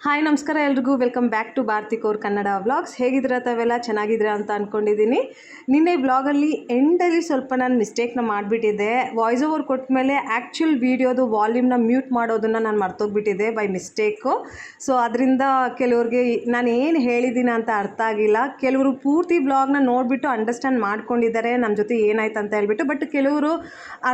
Hi ನಮಸ್ಕಾರ ಎಲ್ರಿಗೂ welcome back to Bharathi Kore Kannada vlogs. ಹೇಗಿದ್ದೀರಾ ತಾವೆಲ್ಲ? ಚೆನ್ನಾಗಿದ್ದೀರಾ ಅಂತ ಅಂದ್ಕೊಂಡಿದ್ದೀನಿ. ನಿನ್ನೆ ವ್ಲಾಗಲ್ಲಿ ಎಂಡಲ್ಲಿ ಸ್ವಲ್ಪ ನಾನು ಮಿಸ್ಟೇಕ್ನ ಮಾಡಿಬಿಟ್ಟಿದ್ದೆ. ವಾಯ್ಸ್ ಓವರ್ ಕೊಟ್ಟ ಮೇಲೆ ಆ್ಯಕ್ಚುಲ್ ವೀಡಿಯೋದು ವಾಲ್ಯೂಮ್ನ ಮ್ಯೂಟ್ ಮಾಡೋದನ್ನು ನಾನು ಮರ್ತೋಗ್ಬಿಟ್ಟಿದ್ದೆ ಬೈ ಮಿಸ್ಟೇಕು. ಸೊ ಅದರಿಂದ ಕೆಲವ್ರಿಗೆ ನಾನು ಏನು ಹೇಳಿದ್ದೀನಿ ಅಂತ ಅರ್ಥ ಆಗಿಲ್ಲ. ಕೆಲವರು ಪೂರ್ತಿ ವ್ಲಾಗ್ನ ನೋಡಿಬಿಟ್ಟು ಅಂಡರ್ಸ್ಟ್ಯಾಂಡ್ ಮಾಡ್ಕೊಂಡಿದ್ದಾರೆ ನಮ್ಮ ಜೊತೆ ಏನಾಯ್ತು ಅಂತ ಹೇಳ್ಬಿಟ್ಟು. ಬಟ್ ಕೆಲವರು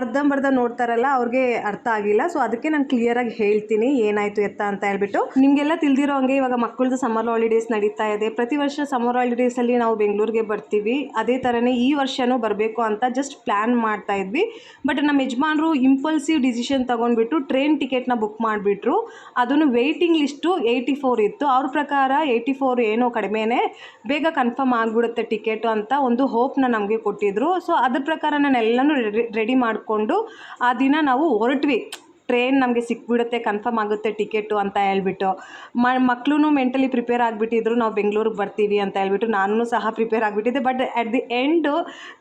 ಅರ್ಧಂಬರ್ಧ ನೋಡ್ತಾರಲ್ಲ, ಅವ್ರಿಗೆ ಅರ್ಥ ಆಗಿಲ್ಲ. ಸೊ ಅದಕ್ಕೆ ನಾನು ಕ್ಲಿಯರಾಗಿ ಹೇಳ್ತೀನಿ ಏನಾಯಿತು ಎತ್ತ ಅಂತ ಹೇಳ್ಬಿಟ್ಟು. ನಿಮಗೆಲ್ಲ ತಿಳಿದಿರೋ ಹಂಗೆ ಇವಾಗ ಮಕ್ಕಳದ್ದು ಸಮ್ಮರ್ ಹಾಲಿಡೇಸ್ ನಡೀತಾ ಇದೆ. ಪ್ರತಿ ವರ್ಷ ಸಮ್ಮರ್ ಹಾಲಿಡೇಸಲ್ಲಿ ನಾವು ಬೆಂಗಳೂರಿಗೆ ಬರ್ತೀವಿ. ಅದೇ ಥರನೇ ಈ ವರ್ಷವೂ ಬರಬೇಕು ಅಂತ ಜಸ್ಟ್ ಪ್ಲ್ಯಾನ್ ಮಾಡ್ತಾ ಇದ್ವಿ. ಬಟ್ ನಮ್ಮ ಯಜಮಾನರು ಇಂಪಲ್ಸಿವ್ ಡಿಸಿಷನ್ ತೊಗೊಂಡ್ಬಿಟ್ಟು ಟ್ರೈನ್ ಟಿಕೆಟ್ನ ಬುಕ್ ಮಾಡಿಬಿಟ್ರು. ಅದನ್ನು ವೆಯ್ಟಿಂಗ್ ಲಿಸ್ಟು 84 ಇತ್ತು. ಅವ್ರ ಪ್ರಕಾರ 84 ಏನೋ ಕಡಿಮೆನೇ, ಬೇಗ ಕನ್ಫರ್ಮ್ ಆಗಿಬಿಡುತ್ತೆ ಟಿಕೆಟು ಅಂತ ಒಂದು ಹೋಪ್ನ ನಮಗೆ ಕೊಟ್ಟಿದ್ರು. ಸೊ ಅದ್ರ ಪ್ರಕಾರ ನಾನು ಎಲ್ಲನೂ ರೆಡಿ ಮಾಡಿಕೊಂಡು ಆ ದಿನ ನಾವು ಹೊರಟ್ವಿ. ಟ್ರೈನ್ ನಮಗೆ ಸಿಕ್ಬಿಡುತ್ತೆ, ಕನ್ಫರ್ಮ್ ಆಗುತ್ತೆ ಟಿಕೆಟು ಅಂತ ಹೇಳ್ಬಿಟ್ಟು. ಮಕ್ಕಳು ಮೆಂಟಲಿ ಪ್ರಿಪೇರ್ ಆಗಿಬಿಟ್ಟಿದ್ರು, ನಾವು ಬೆಂಗಳೂರಿಗೆ ಬರ್ತೀವಿ ಅಂತ ಹೇಳ್ಬಿಟ್ಟು. ನಾನು ಸಹ ಪ್ರಿಪೇರ್ ಆಗಿಬಿಟ್ಟಿದ್ದೆ. ಬಟ್ ಅಟ್ ದಿ ಎಂಡು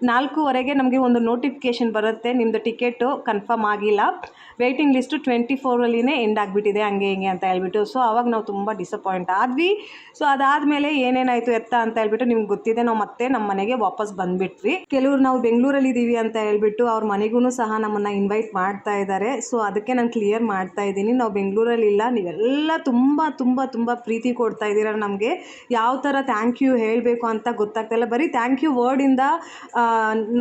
4:15ಗೆ ನಮಗೆ ಒಂದು ನೋಟಿಫಿಕೇಷನ್ ಬರುತ್ತೆ, ನಿಮ್ಮದು ಟಿಕೆಟು ಕನ್ಫರ್ಮ್ ಆಗಿಲ್ಲ, ವೆಯ್ಟಿಂಗ್ ಲಿಸ್ಟು 24ರಲ್ಲಿನೇ ಎಂಡ್ ಆಗಿಬಿಟ್ಟಿದೆ, ಹಂಗೆ ಹಿಂಗೆ ಅಂತ ಹೇಳ್ಬಿಟ್ಟು. ಸೊ ಅವಾಗ ನಾವು ತುಂಬ ಡಿಸಪಾಯಿಂಟ್ ಆದ್ವಿ. ಸೊ ಅದಾದಮೇಲೆ ಏನೇನಾಯಿತು ಎತ್ತ ಅಂತ ಹೇಳ್ಬಿಟ್ಟು ನಿಮ್ಗೆ ಗೊತ್ತಿದೆ. ನಾವು ಮತ್ತೆ ನಮ್ಮ ಮನೆಗೆ ವಾಪಸ್ ಬಂದುಬಿಟ್ವಿ. ಕೆಲವರು ನಾವು ಬೆಂಗಳೂರಲ್ಲಿ ಇದ್ದೀವಿ ಅಂತ ಹೇಳ್ಬಿಟ್ಟು ಅವ್ರ ಮನೆಗೂ ಸಹ ನಮ್ಮನ್ನು ಇನ್ವೈಟ್ ಮಾಡ್ತಾ ಇದ್ದಾರೆ. ಸೊ ಅದಕ್ಕೆ ನಾನು ಕ್ಲಿಯರ್ ಮಾಡ್ತಾ ಇದ್ದೀನಿ, ನಾವು ಬೆಂಗಳೂರಲ್ಲಿಲ್ಲ. ನೀವೆಲ್ಲ ತುಂಬ ತುಂಬ ತುಂಬ ಪ್ರೀತಿ ಕೊಡ್ತಾ ಇದ್ದೀರ ನಮಗೆ. ಯಾವ ಥರ ಥ್ಯಾಂಕ್ ಯು ಹೇಳಬೇಕು ಅಂತ ಗೊತ್ತಾಗ್ತಾಯಿಲ್ಲ. ಬರೀ ಥ್ಯಾಂಕ್ ಯು ವರ್ಡಿಂದ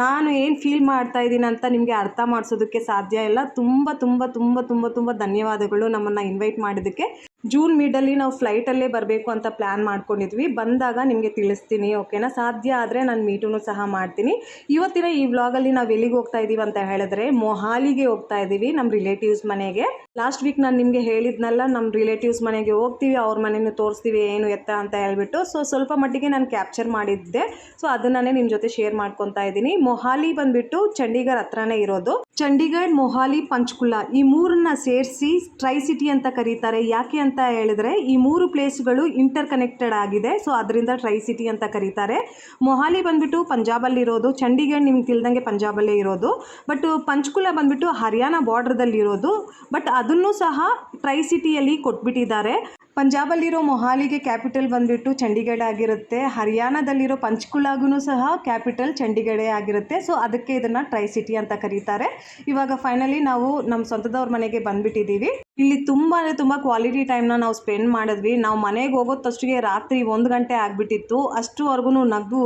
ನಾನು ಏನು ಫೀಲ್ ಮಾಡ್ತಾ ಇದ್ದೀನಿ ಅಂತ ನಿಮಗೆ ಅರ್ಥ ಮಾಡಿಸೋದಕ್ಕೆ ಸಾಧ್ಯ ಇಲ್ಲ. ತುಂಬ ತುಂಬ ತುಂಬ ತುಂಬ ತುಂಬ ಧನ್ಯವಾದಗಳು ನಮ್ಮನ್ನು ಇನ್ವೈಟ್ ಮಾಡಿದ್ದಕ್ಕೆ. ಜೂನ್ ಮಿಡಲ್ಲಿ ನಾವು ಫ್ಲೈಟಲ್ಲೇ ಬರಬೇಕು ಅಂತ ಪ್ಲ್ಯಾನ್ ಮಾಡ್ಕೊಂಡಿದ್ವಿ. ಬಂದಾಗ ನಿಮಗೆ ತಿಳಿಸ್ತೀನಿ, ಓಕೆನಾ? ಸಾಧ್ಯ ಆದರೆ ನಾನು ಮೀಟೂ ಸಹ ಮಾಡ್ತೀನಿ. ಇವತ್ತಿನ ಈ ವ್ಲಾಗಲ್ಲಿ ನಾವು ಎಲ್ಲಿಗೆ ಹೋಗ್ತಾ ಇದ್ದೀವಿ ಅಂತ ಹೇಳಿದ್ರೆ ಮೊಹಾಲಿಗೆ ಹೋಗ್ತಾ ಇದ್ದೀವಿ, ನಮ್ಮ ರಿಲೇಟಿವ್ಸ್ ಮನೆಗೆ. ಲಾಸ್ಟ್ ವೀಕ್ ನಾನು ನಿಮಗೆ ಹೇಳಿದ್ನಲ್ಲ, ನಮ್ಮ ರಿಲೇಟಿವ್ಸ್ ಮನೆಗೆ ಹೋಗ್ತೀವಿ, ಅವ್ರ ಮನೆಯೂ ತೋರಿಸ್ತೀವಿ ಏನು ಎತ್ತ ಅಂತ ಹೇಳ್ಬಿಟ್ಟು. ಸೊ ಸ್ವಲ್ಪ ಮಟ್ಟಿಗೆ ನಾನು ಕ್ಯಾಪ್ಚರ್ ಮಾಡಿದ್ದೆ. ಸೊ ಅದನ್ನೇ ನಿಮ್ಮ ಜೊತೆ ಶೇರ್ ಮಾಡ್ಕೊತಾ ಇದ್ದೀನಿ. ಮೊಹಾಲಿ ಬಂದುಬಿಟ್ಟು ಚಂಡೀಗಢ ಹತ್ರನೇ ಇರೋದು. ಚಂಡೀಗಢ, ಮೊಹಾಲಿ, ಪಂಚಕುಲ ಈ ಮೂರನ್ನ ಸೇರಿಸಿ ಟ್ರೈ ಸಿಟಿ ಅಂತ ಕರೀತಾರೆ. ಯಾಕೆ ಅಂತ ಹೇಳಿದ್ರೆ ಈ ಮೂರು ಪ್ಲೇಸ್ಗಳು ಇಂಟರ್ ಕನೆಕ್ಟೆಡ್ ಆಗಿದೆ. ಸೊ ಅದರಿಂದ ಟ್ರೈ ಸಿಟಿ ಅಂತ ಕರೀತಾರೆ. ಮೊಹಾಲಿ ಬಂದುಬಿಟ್ಟು ಪಂಜಾಬಲ್ಲಿರೋದು, ಚಂಡೀಗಢ ನಿಮ್ಗೆ ತಿಳಿದಂಗೆ ಪಂಜಾಬಲ್ಲೇ ಇರೋದು. ಬಟ್ ಪಂಚಕುಲ ಬಂದುಬಿಟ್ಟು ಹರಿಯಾಣ ಬಾರ್ಡ್ರದಲ್ಲಿರೋದು. ಬಟ್ ಅದನ್ನು ಸಹ ಟ್ರೈ ಸಿಟಿಯಲ್ಲಿ ಕೊಟ್ಬಿಟ್ಟಿದ್ದಾರೆ. ಪಂಜಾಬಲ್ಲಿರೋ ಮೊಹಾಲಿಗೆ ಕ್ಯಾಪಿಟಲ್ ಬಂದುಬಿಟ್ಟು ಚಂಡೀಗಢ ಆಗಿರುತ್ತೆ. ಹರಿಯಾಣದಲ್ಲಿರೋ ಪಂಚಕುಲಾಗೂ ಸಹ ಕ್ಯಾಪಿಟಲ್ ಚಂಡೀಗಢೇ ಆಗಿರುತ್ತೆ. ಸೊ ಅದಕ್ಕೆ ಇದನ್ನು ಟ್ರೈ ಸಿಟಿ ಅಂತ ಕರೀತಾರೆ. ಇವಾಗ ಫೈನಲಿ ನಾವು ನಮ್ಮ ಸ್ವಂತದವ್ರ ಮನೆಗೆ ಬಂದುಬಿಟ್ಟಿದ್ದೀವಿ. ಇಲ್ಲಿ ತುಂಬ ಕ್ವಾಲಿಟಿ ಟೈಮ್ನ ನಾವು ಸ್ಪೆಂಡ್ ಮಾಡಿದ್ವಿ. ನಾವು ಮನೆಗೆ ಹೋಗೋದಷ್ಟೊತ್ತಿಗೆ ರಾತ್ರಿ 1 ಗಂಟೆ ಆಗಿಬಿಟ್ಟಿತ್ತು. ಅಷ್ಟುವರೆಗೂ ನಗ್ದು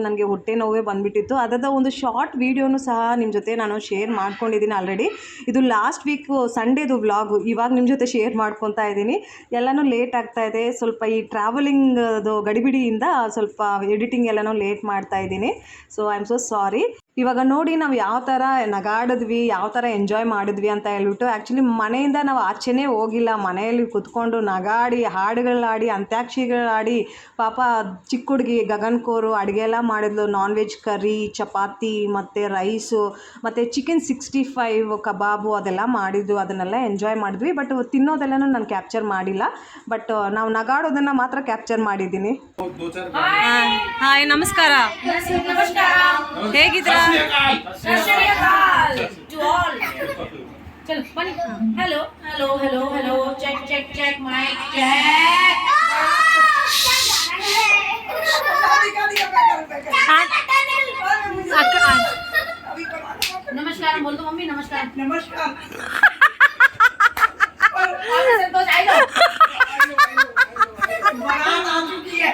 ನನಗೆ ಹೊಟ್ಟೆ ನೋವೇ ಬಂದುಬಿಟ್ಟಿತ್ತು. ಅದರ ಒಂದು ಶಾರ್ಟ್ ವೀಡಿಯೋನು ಸಹ ನಿಮ್ಮ ಜೊತೆ ನಾನು ಶೇರ್ ಮಾಡ್ಕೊಂಡಿದ್ದೀನಿ ಆಲ್ರೆಡಿ. ಇದು ಲಾಸ್ಟ್ ವೀಕ್ ಸಂಡೇದು ವ್ಲಾಗು ಇವಾಗ ನಿಮ್ಮ ಜೊತೆ ಶೇರ್ ಮಾಡ್ಕೊತಾ ಇದ್ದೀನಿ. ಎಲ್ಲನೂ ಲೇಟ್ ಆಗ್ತಾ ಇದೆ. ಸ್ವಲ್ಪ ಈ ಟ್ರಾವೆಲಿಂಗ್ದು ಗಡಿಬಿಡಿಯಿಂದ ಸ್ವಲ್ಪ ಎಡಿಟಿಂಗ್ ಎಲ್ಲನೂ ಲೇಟ್ ಮಾಡ್ತಾ ಇದ್ದೀನಿ. So I am so sorry. ಇವಾಗ ನೋಡಿ ನಾವು ಯಾವ ಥರ ನಗಾಡಿದ್ವಿ, ಯಾವ ಥರ ಎಂಜಾಯ್ ಮಾಡಿದ್ವಿ ಅಂತ ಹೇಳ್ಬಿಟ್ಟು. ಆ್ಯಕ್ಚುಲಿ ಮನೆಯಿಂದ ನಾವು ಆಚೆನೇ ಹೋಗಿಲ್ಲ, ಮನೆಯಲ್ಲಿ ಕುತ್ಕೊಂಡು ನಗಾಡಿ, ಹಾಡುಗಳಾಡಿ, ಅಂತ್ಯಾಕ್ಷರಿಗಳಾಡಿ. ಪಾಪ ಚಿಕ್ಕ ಹುಡುಗಿ ಗಗನ್ಕೋರು ಅಡುಗೆ ಎಲ್ಲ ಮಾಡಿದ್ಲು. ನಾನ್ ವೆಜ್ ಕರಿ, ಚಪಾತಿ ಮತ್ತು ರೈಸು ಮತ್ತು ಚಿಕನ್ 65 ಕಬಾಬು ಅದೆಲ್ಲ ಮಾಡಿದ್ವು. ಅದನ್ನೆಲ್ಲ ಎಂಜಾಯ್ ಮಾಡಿದ್ವಿ. ಬಟ್ ತಿನ್ನೋದೆಲ್ಲನೂ ನಾನು ಕ್ಯಾಪ್ಚರ್ ಮಾಡಿಲ್ಲ. ಬಟ್ ನಾವು ನಗಾಡೋದನ್ನು ಮಾತ್ರ ಕ್ಯಾಪ್ಚರ್ ಮಾಡಿದ್ದೀನಿ. ಹಾಯ್, ನಮಸ್ಕಾರ. ಹೇಗಿದ್ದೀರಾ? To all. चलो बनी. Hello hello hello hello check check check mic check. नमस्कार बोल दो मम्मी. नमस्कार. नमस्कार. तो जाएगा. बारात आ चुकी है.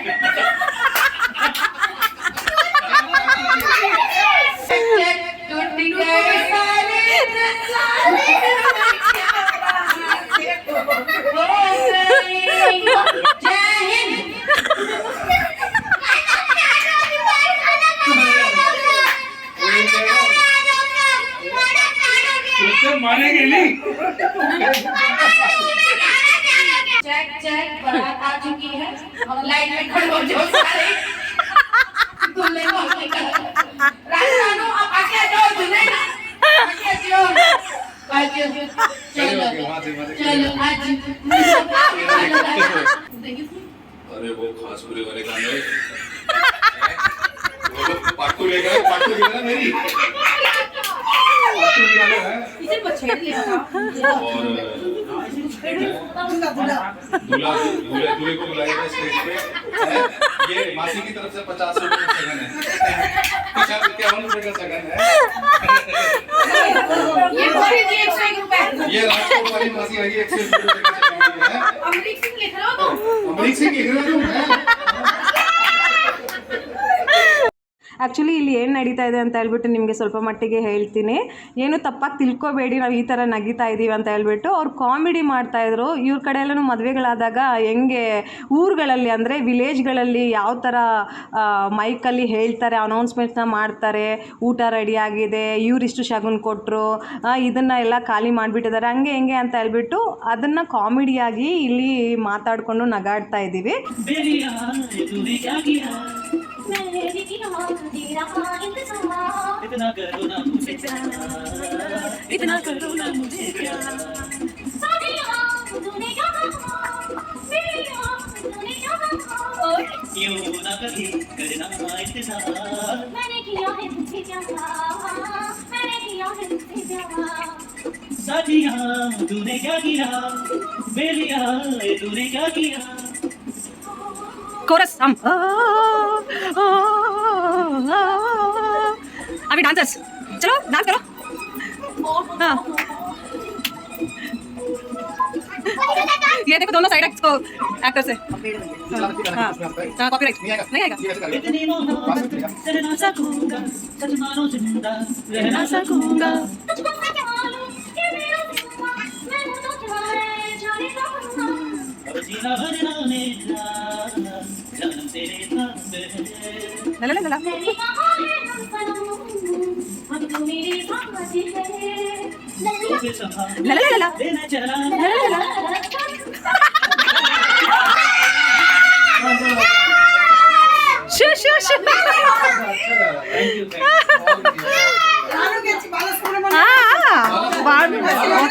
चेक चेक बारात आ चुकी है. लाइन में खड़े हो जाओ सारे. दूल्हे को राजू आप आगे आ जाओ. दूल्हे आगे आ जाओ. चलो चलो आज. अरे वो खास पूरे वाले गाने वो पाटू लेगा मेरी पाटू निकालो है. इसे पछेड़ लिया था. और दूल्हा दूल्हे को बुलाएगा स्टेज पे हैं? ये मासी की तरफ से 50 रुपए का सगन है 51 रुपए का सगन है ये बोली जी 101 रुपए ये राजकोट वाली मासी आई 101 रुपए का सगन है अमरीक सिंह लिख रहे हो तुम अमरीक सिंह लिख रहे हो तुम हैं? ಆ್ಯಕ್ಚುಲಿ ಇಲ್ಲಿ ಏನು ನಡೀತಾ ಇದೆ ಅಂತ ಹೇಳ್ಬಿಟ್ಟು ನಿಮಗೆ ಸ್ವಲ್ಪ ಮಟ್ಟಿಗೆ ಹೇಳ್ತೀನಿ. ಏನು ತಪ್ಪಾಗಿ ತಿಳ್ಕೊಬೇಡಿ, ನಾವು ಈ ಥರ ನಗಿತಾ ಇದ್ದೀವಿ ಅಂತ ಹೇಳ್ಬಿಟ್ಟು ಅವ್ರು ಕಾಮಿಡಿ ಮಾಡ್ತಾಯಿದ್ರು. ಇವ್ರ ಕಡೆ ಎಲ್ಲನೂ ಮದುವೆಗಳಾದಾಗ ಹೆಂಗೆ ಊರುಗಳಲ್ಲಿ ಅಂದರೆ ವಿಲೇಜ್ಗಳಲ್ಲಿ ಯಾವ ಥರ ಮೈಕಲ್ಲಿ ಹೇಳ್ತಾರೆ, ಅನೌನ್ಸ್ಮೆಂಟ್ನ ಮಾಡ್ತಾರೆ, ಊಟ ರೆಡಿಯಾಗಿದೆ, ಇವರಿಷ್ಟು ಶಗುನ್ ಕೊಟ್ಟರು, ಇದನ್ನು ಎಲ್ಲ ಖಾಲಿ ಮಾಡಿಬಿಟ್ಟಿದ್ದಾರೆ, ಹಂಗೆ ಹೆಂಗೆ ಅಂತ ಹೇಳ್ಬಿಟ್ಟು ಅದನ್ನು ಕಾಮಿಡಿಯಾಗಿ ಇಲ್ಲಿ ಮಾತಾಡಿಕೊಂಡು ನಗಾಡ್ತಾ ಇದ್ದೀವಿ. इतना करो ना मुझे प्यार, इतना करो ना मुझे प्यार, यूं ना कभी करना इंतजार, मैंने किया है तुझे प्यार, मैंने किया है तुझे प्यार, साथिया तूने क्या किया, बेलिया तूने क्या किया. कोरस हम अभी डांसर्स चलो डांस करो. हाँ ये देखो दोनों साइड इसको एक्टर से. हाँ कॉपीराइट नहीं आएगा. इतनी मोहब्बत कर ना सकूंगा, सच मानो जिंदा रह ना सकूंगा, तुझको मैं क्या मालूम कि मेरा जिंदा मैं हूं तो क्या है जाने रहूंगा, अब जीना भरना मेरा जन्म तेरे साथ है, ला ला ला मेरी कहानी हम सनम अब तू मेरे साथ है, तुझे संभाल ला ला ला लेना चला शू शू शू. हाँ बहुत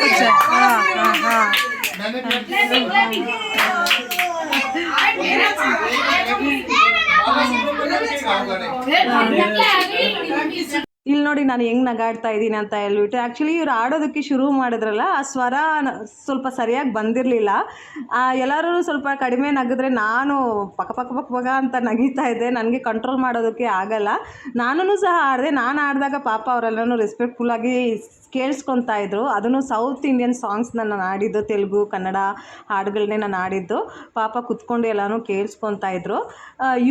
अच्छा. हाँ हाँ हाँ ಇಲ್ಲಿ ನೋಡಿ ನಾನು ಹೆಂಗೆ ನಗಾಡ್ತಾ ಇದ್ದೀನಿ ಅಂತ ಹೇಳ್ಬಿಟ್ಟು. ಆ್ಯಕ್ಚುಲಿ ಇವ್ರು ಆಡೋದಕ್ಕೆ ಶುರು ಮಾಡಿದ್ರಲ್ಲ, ಆ ಸ್ವರ ಸ್ವಲ್ಪ ಸರಿಯಾಗಿ ಬಂದಿರಲಿಲ್ಲ. ಎಲ್ಲರೂ ಸ್ವಲ್ಪ ಕಡಿಮೆ ನಗಿದ್ರೆ ನಾನು ಪಕ ಪಕ ಪಕ ಪಕ ಅಂತ ನಗೀತಾ ಇದ್ದೆ. ನನಗೆ ಕಂಟ್ರೋಲ್ ಮಾಡೋದಕ್ಕೆ ಆಗಲ್ಲ. ನಾನೂ ಸಹ ಆಡಿದೆ. ನಾನು ಆಡಿದಾಗ ಪಾಪ ಅವರೆಲ್ಲನೂ ರೆಸ್ಪೆಕ್ಟ್ಫುಲ್ಲಾಗಿ ಕೇಳಿಸ್ಕೊತಾ ಇದ್ರು. ಅದನ್ನು ಸೌತ್ ಇಂಡಿಯನ್ ಸಾಂಗ್ಸ್ನ ನಾನು ಆಡಿದ್ದು, ತೆಲುಗು ಕನ್ನಡ ಹಾಡುಗಳನ್ನೇ ನಾನು ಆಡಿದ್ದು. ಪಾಪ ಕುತ್ಕೊಂಡು ಎಲ್ಲನೂ ಕೇಳಿಸ್ಕೊತಾ ಇದ್ರು.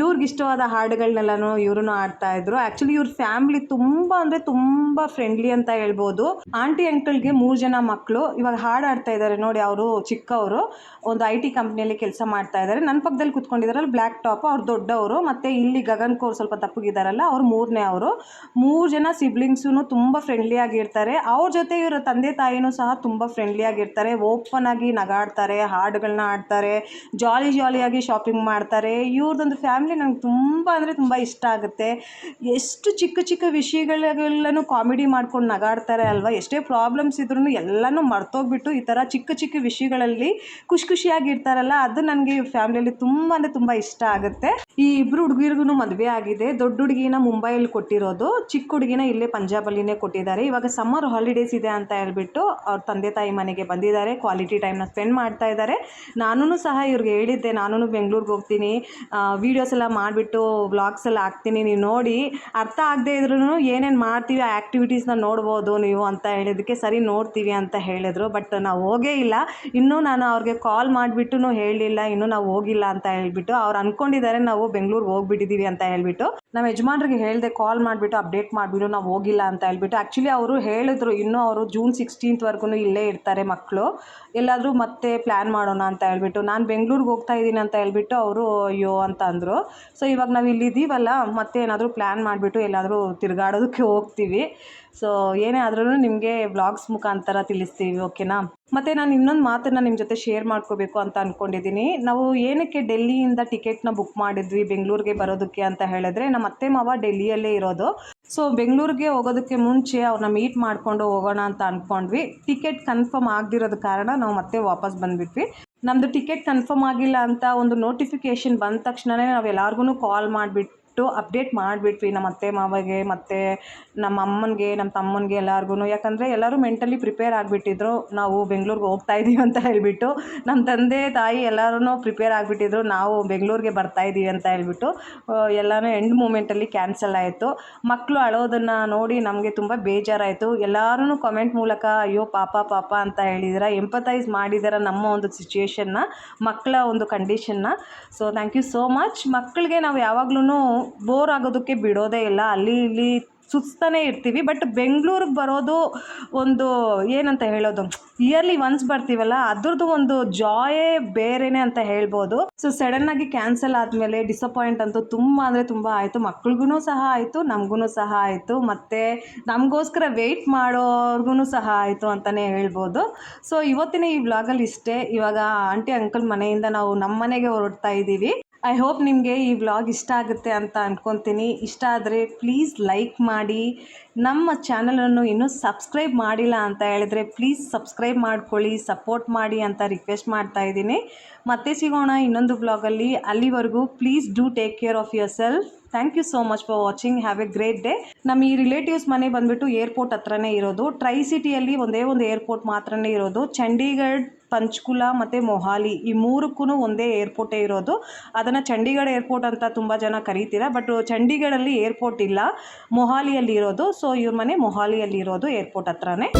ಇವ್ರಿಗೆ ಇಷ್ಟವಾದ ಹಾಡುಗಳನ್ನೆಲ್ಲನೂ ಇವ್ರೂ ಆಡ್ತಾಯಿದ್ರು. ಆ್ಯಕ್ಚುಲಿ ಇವ್ರ ಫ್ಯಾಮ್ಲಿ ತುಂಬ ಅಂದರೆ ತುಂಬ ಫ್ರೆಂಡ್ಲಿ ಅಂತ ಹೇಳ್ಬೋದು. ಆಂಟಿ ಅಂಕಲ್ಗೆ 3 ಜನ ಮಕ್ಕಳು. ಇವಾಗ ಹಾಡು ಆಡ್ತಾ ಇದ್ದಾರೆ ನೋಡಿ. ಅವರು ಚಿಕ್ಕವರು ಒಂದು IT ಕಂಪ್ನಿಯಲ್ಲಿ ಕೆಲಸ ಮಾಡ್ತಾ ಇದ್ದಾರೆ. ನನ್ನ ಪಕ್ಕದಲ್ಲಿ ಕುತ್ಕೊಂಡಿದ್ದಾರಲ್ಲ ಬ್ಲ್ಯಾಕ್ ಟಾಪ್, ಅವ್ರು ದೊಡ್ಡವರು. ಮತ್ತು ಇಲ್ಲಿ ಗಗನ್ ಕೌರ್ ಸ್ವಲ್ಪ ತಪ್ಪಗಿದ್ದಾರಲ್ಲ, ಅವ್ರು 3ನೇ ಅವರು. 3 ಜನ ಸಿಬ್ಲಿಂಗ್ಸೂ ತುಂಬ ಫ್ರೆಂಡ್ಲಿಯಾಗಿರ್ತಾರೆ. ಅವ್ರ ಜೊತೆ ಇವರ ತಂದೆ ತಾಯಿನೂ ಸಹ ತುಂಬ ಫ್ರೆಂಡ್ಲಿಯಾಗಿರ್ತಾರೆ. ಓಪನ್ ಆಗಿ ನಗಾಡ್ತಾರೆ, ಹಾಡುಗಳನ್ನ ಆಡ್ತಾರೆ, ಜಾಲಿಯಾಗಿ ಶಾಪಿಂಗ್ ಮಾಡ್ತಾರೆ. ಇವ್ರದ್ದೊಂದು ಫ್ಯಾಮಿಲಿ ನನಗೆ ತುಂಬ ಅಂದರೆ ತುಂಬ ಇಷ್ಟ ಆಗುತ್ತೆ. ಎಷ್ಟು ಚಿಕ್ಕ ಚಿಕ್ಕ ವಿಷಯಗಳೆಲ್ಲನೂ ಕಾಮಿಡಿ ಮಾಡ್ಕೊಂಡು ನಗಾಡ್ತಾರೆ ಅಲ್ವಾ. ಎಷ್ಟೇ ಪ್ರಾಬ್ಲಮ್ಸ್ ಇದ್ರೂ ಎಲ್ಲನೂ ಮರ್ತೋಗ್ಬಿಟ್ಟು ಈ ಥರ ಚಿಕ್ಕ ಚಿಕ್ಕ ವಿಷಯಗಳಲ್ಲಿ ಖುಷಿಯಾಗಿರ್ತಾರಲ್ಲ, ಅದು ನನಗೆ ಫ್ಯಾಮಿಲಿಯಲ್ಲಿ ತುಂಬ ಅಂದರೆ ತುಂಬ ಇಷ್ಟ ಆಗುತ್ತೆ. ಈ ಇಬ್ಬರು ಹುಡುಗಿರಿಗೂ ಮದುವೆ ಆಗಿದೆ. ದೊಡ್ಡ ಹುಡುಗಿನ ಮುಂಬೈಯಲ್ಲಿ ಕೊಟ್ಟಿರೋದು, ಚಿಕ್ಕ ಹುಡುಗಿನ ಇಲ್ಲೇ ಪಂಜಾಬಲ್ಲಿನೇ ಕೊಟ್ಟಿದ್ದಾರೆ. ಇವಾಗ ಸಮ್ಮರ್ ಹಾಲಿಡೇಸ್ ಇದೆ ಅಂತ ಹೇಳ್ಬಿಟ್ಟು ಅವ್ರ ತಂದೆ ತಾಯಿ ಮನೆಗೆ ಬಂದಿದ್ದಾರೆ. ಕ್ವಾಲಿಟಿ ಟೈಮ್ನ ಸ್ಪೆಂಡ್ ಮಾಡ್ತಾ ಇದ್ದಾರೆ. ನಾನೂ ಸಹ ಇವ್ರಿಗೆ ಹೇಳಿದ್ದೆ, ನಾನು ಬೆಂಗಳೂರಿಗೆ ಹೋಗ್ತೀನಿ, ವೀಡಿಯೋಸ್ ಎಲ್ಲ ಮಾಡಿಬಿಟ್ಟು ವ್ಲಾಗ್ಸ್ ಎಲ್ಲ ಹಾಕ್ತೀನಿ, ನೀವು ನೋಡಿ. ಅರ್ಥ ಆಗದೆ ಇದ್ರೂ ಏನೇನು ಮಾಡ್ತೀವಿ ಆ ಆ್ಯಕ್ಟಿವಿಟೀಸ್ನ ನೋಡ್ಬೋದು ನೀವು ಅಂತ ಹೇಳಿದ್ದಕ್ಕೆ ಸರಿ ನೋಡ್ತೀವಿ ಅಂತ ಹೇಳಿದ್ರು. ಬಟ್ ನಾವು ಹೋಗೇ ಇಲ್ಲ. ಇನ್ನೂ ನಾನು ಅವ್ರಿಗೆ ಕಾಲ್ ಮಾಡಿಬಿಟ್ಟು ಹೇಳಲಿಲ್ಲ, ಇನ್ನೂ ನಾವು ಹೋಗಿಲ್ಲ ಅಂತ ಹೇಳ್ಬಿಟ್ಟು. ಅವ್ರು ಅಂದ್ಕೊಂಡಿದ್ದಾರೆ ನಾವು ಬೆಂಗಳೂರಿಗೆ ಹೋಗ್ಬಿಟ್ಟಿದ್ದೀವಿ ಅಂತ ಹೇಳ್ಬಿಟ್ಟು. ನಮ್ಮ ಯಜಮಾನ್ರಿಗೆ ಹೇಳಿದೆ, ಕಾಲ್ ಮಾಡಿಬಿಟ್ಟು ಅಪ್ಡೇಟ್ ಮಾಡಿಬಿಟ್ಟು ನಾವು ಹೋಗಿಲ್ಲ ಅಂತ ಹೇಳ್ಬಿಟ್ಟು. ಆ್ಯಕ್ಚುಲಿ ಅವರು ಹೇಳಿದ್ರು ಇನ್ನೂ ಅವರು ಜೂನ್ 16th ಇಲ್ಲೇ ಇರ್ತಾರೆ ಮಕ್ಕಳು, ಎಲ್ಲಾದರೂ ಮತ್ತೆ ಪ್ಲ್ಯಾನ್ ಮಾಡೋಣ ಅಂತ ಹೇಳ್ಬಿಟ್ಟು. ನಾನು ಬೆಂಗಳೂರಿಗೆ ಹೋಗ್ತಾ ಇದ್ದೀನಿ ಅಂತ ಹೇಳ್ಬಿಟ್ಟು ಅವರು ಅಯ್ಯೋ ಅಂತ ಅಂದರು. ಸೊ ಇವಾಗ ನಾವು ಇಲ್ಲಿದ್ದೀವಲ್ಲ, ಮತ್ತೆ ಏನಾದರೂ ಪ್ಲ್ಯಾನ್ ಮಾಡಿಬಿಟ್ಟು ಎಲ್ಲಾದರೂ ತಿರುಗಾಡೋದಕ್ಕೆ ಹೋಗ್ತೀವಿ. ಸೊ ಏನೇ ಆದ್ರೂ ನಿಮಗೆ ವ್ಲಾಗ್ಸ್ ಮುಖಾಂತರ ತಿಳಿಸ್ತೀವಿ, ಓಕೆನಾ. ಮತ್ತು ನಾನು ಇನ್ನೊಂದು ಮಾತನ್ನು ನಿಮ್ಮ ಜೊತೆ ಶೇರ್ ಮಾಡ್ಕೋಬೇಕು ಅಂತ ಅಂದ್ಕೊಂಡಿದ್ದೀನಿ. ನಾವು ಏನಕ್ಕೆ ಡೆಲ್ಲಿಯಿಂದ ಟಿಕೆಟ್ನ ಬುಕ್ ಮಾಡಿದ್ವಿ ಬೆಂಗಳೂರಿಗೆ ಬರೋದಕ್ಕೆ ಅಂತ ಹೇಳಿದ್ರೆ, ನಮ್ಮ ಅತ್ತೆ ಮಾವ ಡೆಲ್ಲಿಯಲ್ಲೇ ಇರೋದು. ಸೊ ಬೆಂಗಳೂರಿಗೆ ಹೋಗೋದಕ್ಕೆ ಮುಂಚೆ ಅವ್ರನ್ನ ಮೀಟ್ ಮಾಡಿಕೊಂಡು ಹೋಗೋಣ ಅಂತ ಅಂದ್ಕೊಂಡ್ವಿ. ಟಿಕೆಟ್ ಕನ್ಫರ್ಮ್ ಆಗದಿರೋದ ಕಾರಣ ನಾವು ಮತ್ತೆ ವಾಪಸ್ ಬಂದುಬಿಟ್ವಿ. ನಮ್ಮದು ಟಿಕೆಟ್ ಕನ್ಫರ್ಮ್ ಆಗಿಲ್ಲ ಅಂತ ಒಂದು ನೋಟಿಫಿಕೇಷನ್ ಬಂದ ತಕ್ಷಣವೇ ನಾವು ಎಲ್ಲರಿಗೂ ಕಾಲ್ ಮಾಡಿಬಿಟ್ಟು ಅಪ್ಡೇಟ್ ಮಾಡಿಬಿಟ್ವಿ ನಮ್ಮ ಅತ್ತೆ ಮಾವಗೆ ಮತ್ತು ನಮ್ಮ ಅಮ್ಮನಿಗೆ ನಮ್ಮ ತಮ್ಮನಿಗೆ ಎಲ್ಲರಿಗೂ. ಯಾಕಂದರೆ ಎಲ್ಲರೂ ಮೆಂಟಲಿ ಪ್ರಿಪೇರ್ ಆಗಿಬಿಟ್ಟಿದ್ರು, ನಾವು ಬೆಂಗಳೂರಿಗೆ ಹೋಗ್ತಾ ಇದ್ದೀವಿ ಅಂತ ಹೇಳಿಬಿಟ್ಟು. ನಮ್ಮ ತಂದೆ ತಾಯಿ ಎಲ್ಲರೂ ಪ್ರಿಪೇರ್ ಆಗಿಬಿಟ್ಟಿದ್ರು, ನಾವು ಬೆಂಗಳೂರಿಗೆ ಬರ್ತಾಯಿದ್ದೀವಿ ಅಂತ ಹೇಳ್ಬಿಟ್ಟು. ಎಲ್ಲನೂ ಎಂಡ್ ಮೂಮೆಂಟಲ್ಲಿ ಕ್ಯಾನ್ಸಲ್ ಆಯಿತು. ಮಕ್ಕಳು ಅಳೋದನ್ನು ನೋಡಿ ನಮಗೆ ತುಂಬ ಬೇಜಾರಾಯಿತು. ಎಲ್ಲರೂ ಕಮೆಂಟ್ ಮೂಲಕ ಅಯ್ಯೋ ಪಾಪ ಪಾಪ ಅಂತ ಹೇಳಿದಿರ, ಎಂಪತೈಸ್ ಮಾಡಿದಾರ ನಮ್ಮ ಒಂದು ಸಿಚುವೇಶನ್ನ, ಮಕ್ಕಳ ಒಂದು ಕಂಡೀಷನ್ನ. So thank you so much. ಮಕ್ಕಳಿಗೆ ನಾವು ಯಾವಾಗ್ಲೂ ಬೋರ್ ಆಗೋದಕ್ಕೆ ಬಿಡೋದೇ ಇಲ್ಲ, ಅಲ್ಲಿ ಇಲ್ಲಿ ಸುತ್ತಾನೆ ಇರ್ತೀವಿ. ಬಟ್ ಬೆಂಗಳೂರಿಗೆ ಬರೋದು ಒಂದು ಏನಂತ ಹೇಳೋದು, ಇಯರ್ಲಿ ಒನ್ಸ್ ಬರ್ತೀವಲ್ಲ, ಅದ್ರದ್ದು ಒಂದು ಜಾಯೇ ಬೇರೆನೇ ಅಂತ ಹೇಳ್ಬೋದು. ಸೊ ಸಡನ್ನಾಗಿ ಕ್ಯಾನ್ಸಲ್ ಆದಮೇಲೆ ಡಿಸಪಾಯಿಂಟ್ ಅಂತೂ ತುಂಬ ಅಂದರೆ ತುಂಬ ಆಯಿತು. ಮಕ್ಳಿಗೂ ಸಹ ಆಯಿತು, ನಮಗೂ ಸಹ ಆಯಿತು, ಮತ್ತು ನಮಗೋಸ್ಕರ ವೆಯ್ಟ್ ಮಾಡೋರ್ಗೂ ಸಹ ಆಯಿತು ಅಂತಲೇ ಹೇಳ್ಬೋದು. ಸೊ ಇವತ್ತಿನ ಈ ವ್ಲಾಗಲ್ಲಿ ಇಷ್ಟೇ. ಇವಾಗ ಆಂಟಿ ಅಂಕಲ್ ಮನೆಯಿಂದ ನಾವು ನಮ್ಮ ಮನೆಗೆ ಹೊರಡ್ತಾ ಇದ್ದೀವಿ. ಐ ಹೋಪ್ ನಿಮಗೆ ಈ ವ್ಲಾಗ್ ಇಷ್ಟ ಆಗುತ್ತೆ ಅಂತ ಅಂದ್ಕೊತೀನಿ. ಇಷ್ಟ ಆದರೆ ಪ್ಲೀಸ್ ಲೈಕ್ ಮಾಡಿ. ನಮ್ಮ ಚಾನಲನ್ನು ಇನ್ನೂ ಸಬ್ಸ್ಕ್ರೈಬ್ ಮಾಡಿಲ್ಲ ಅಂತ ಹೇಳಿದ್ರೆ ಪ್ಲೀಸ್ ಸಬ್ಸ್ಕ್ರೈಬ್ ಮಾಡ್ಕೊಳ್ಳಿ, ಸಪೋರ್ಟ್ ಮಾಡಿ ಅಂತ ರಿಕ್ವೆಸ್ಟ್ ಮಾಡ್ತಾ ಇದ್ದೀನಿ. ಮತ್ತೆ ಸಿಗೋಣ ಇನ್ನೊಂದು ವ್ಲಾಗಲ್ಲಿ. ಅಲ್ಲಿವರೆಗೂ please do take care of yourself. Thank you so much for watching. Have a great day. ನಮ್ಮ ಈ ರಿಲೇಟಿವ್ಸ್ ಮನೆ ಬಂದುಬಿಟ್ಟು ಏರ್ಪೋರ್ಟ್ ಹತ್ರನೇ ಇರೋದು. ಟ್ರೈ ಸಿಟಿಯಲ್ಲಿ ಒಂದೇ ಒಂದು ಏರ್ಪೋರ್ಟ್ ಮಾತ್ರನೇ ಇರೋದು. ಚಂಡೀಗಢ, ಪಂಚಕುಲ ಮತ್ತು ಮೊಹಾಲಿ ಈ ಮೂರಕ್ಕೂ ಒಂದೇ ಏರ್ಪೋರ್ಟೇ ಇರೋದು. ಅದನ್ನು ಚಂಡೀಗಢ ಏರ್ಪೋರ್ಟ್ ಅಂತ ತುಂಬ ಜನ ಕರೀತೀರ, ಬಟ್ ಚಂಡೀಗಢಲ್ಲಿ ಏರ್ಪೋರ್ಟ್ ಇಲ್ಲ, ಮೊಹಾಲಿಯಲ್ಲಿ ಇರೋದು. ಸೊ ಇವ್ರ ಮನೆ ಮೊಹಾಲಿಯಲ್ಲಿ ಇರೋದು, ಏರ್ಪೋರ್ಟ್ ಹತ್ರನೇ.